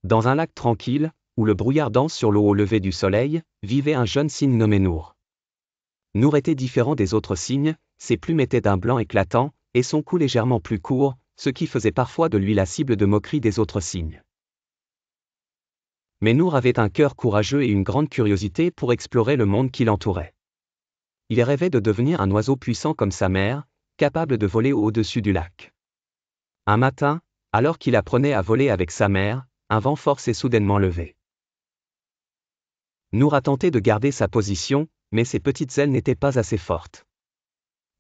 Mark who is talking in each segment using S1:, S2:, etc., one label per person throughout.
S1: Dans un lac tranquille, où le brouillard danse sur l'eau au lever du soleil, vivait un jeune cygne nommé Nour. Nour était différent des autres cygnes, ses plumes étaient d'un blanc éclatant, et son cou légèrement plus court, ce qui faisait parfois de lui la cible de moquerie des autres cygnes. Mais Nour avait un cœur courageux et une grande curiosité pour explorer le monde qui l'entourait. Il rêvait de devenir un oiseau puissant comme sa mère, capable de voler au-dessus du lac. Un matin, alors qu'il apprenait à voler avec sa mère, un vent fort s'est soudainement levé. Nour a tenté de garder sa position, mais ses petites ailes n'étaient pas assez fortes.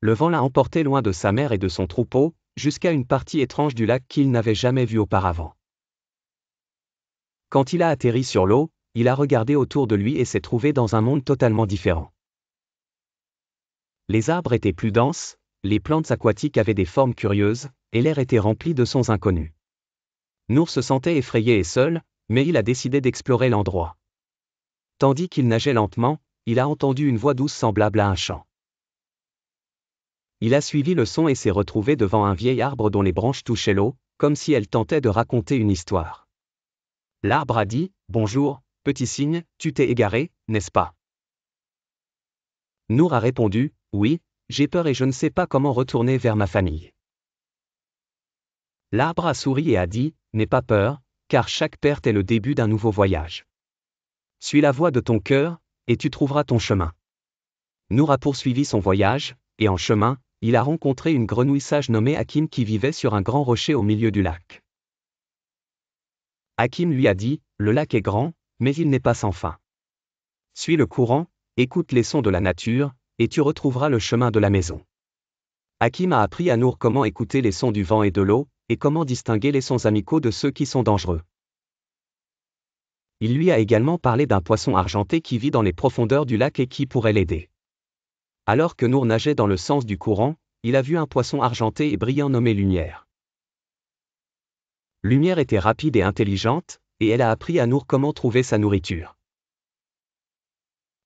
S1: Le vent l'a emporté loin de sa mère et de son troupeau, jusqu'à une partie étrange du lac qu'il n'avait jamais vue auparavant. Quand il a atterri sur l'eau, il a regardé autour de lui et s'est trouvé dans un monde totalement différent. Les arbres étaient plus denses, les plantes aquatiques avaient des formes curieuses, et l'air était rempli de sons inconnus. Nour se sentait effrayé et seul, mais il a décidé d'explorer l'endroit. Tandis qu'il nageait lentement, il a entendu une voix douce semblable à un chant. Il a suivi le son et s'est retrouvé devant un vieil arbre dont les branches touchaient l'eau, comme si elles tentaient de raconter une histoire. L'arbre a dit « Bonjour, petit cygne, tu t'es égaré, n'est-ce pas ?» Nour a répondu « Oui, j'ai peur et je ne sais pas comment retourner vers ma famille. » L'arbre a souri et a dit « N'aie pas peur, car chaque perte est le début d'un nouveau voyage. Suis la voie de ton cœur, et tu trouveras ton chemin. » Nour a poursuivi son voyage, et en chemin, il a rencontré une grenouille sage nommée Hakim qui vivait sur un grand rocher au milieu du lac. Hakim lui a dit « Le lac est grand, mais il n'est pas sans fin. Suis le courant, écoute les sons de la nature, et tu retrouveras le chemin de la maison. » Hakim a appris à Nour comment écouter les sons du vent et de l'eau, et comment distinguer les sons amicaux de ceux qui sont dangereux. Il lui a également parlé d'un poisson argenté qui vit dans les profondeurs du lac et qui pourrait l'aider. Alors que Nour nageait dans le sens du courant, il a vu un poisson argenté et brillant nommé Lumière. Lumière était rapide et intelligente, et elle a appris à Nour comment trouver sa nourriture.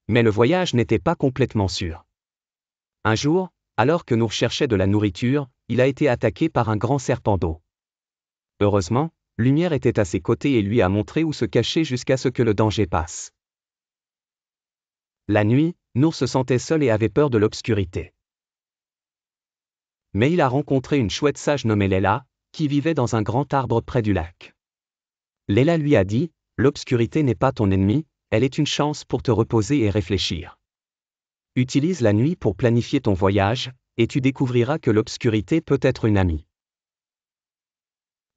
S1: Mais le voyage n'était pas complètement sûr. Un jour, alors que Nour cherchait de la nourriture, il a été attaqué par un grand serpent d'eau. Heureusement, Lumière était à ses côtés et lui a montré où se cacher jusqu'à ce que le danger passe. La nuit, Nour se sentait seul et avait peur de l'obscurité. Mais il a rencontré une chouette sage nommée Léla, qui vivait dans un grand arbre près du lac. Léla lui a dit « L'obscurité n'est pas ton ennemi, elle est une chance pour te reposer et réfléchir. Utilise la nuit pour planifier ton voyage, et tu découvriras que l'obscurité peut être une amie. »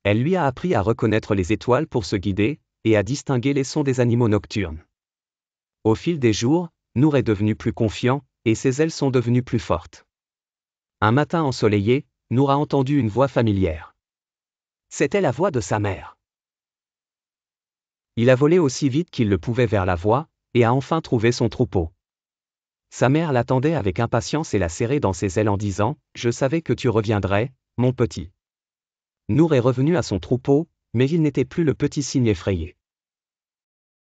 S1: Elle lui a appris à reconnaître les étoiles pour se guider, et à distinguer les sons des animaux nocturnes. Au fil des jours, Nour est devenu plus confiant, et ses ailes sont devenues plus fortes. Un matin ensoleillé, Nour a entendu une voix familière. C'était la voix de sa mère. Il a volé aussi vite qu'il le pouvait vers la voix, et a enfin trouvé son troupeau. Sa mère l'attendait avec impatience et l'a serré dans ses ailes en disant « Je savais que tu reviendrais, mon petit. » Nour est revenu à son troupeau, mais il n'était plus le petit cygne effrayé.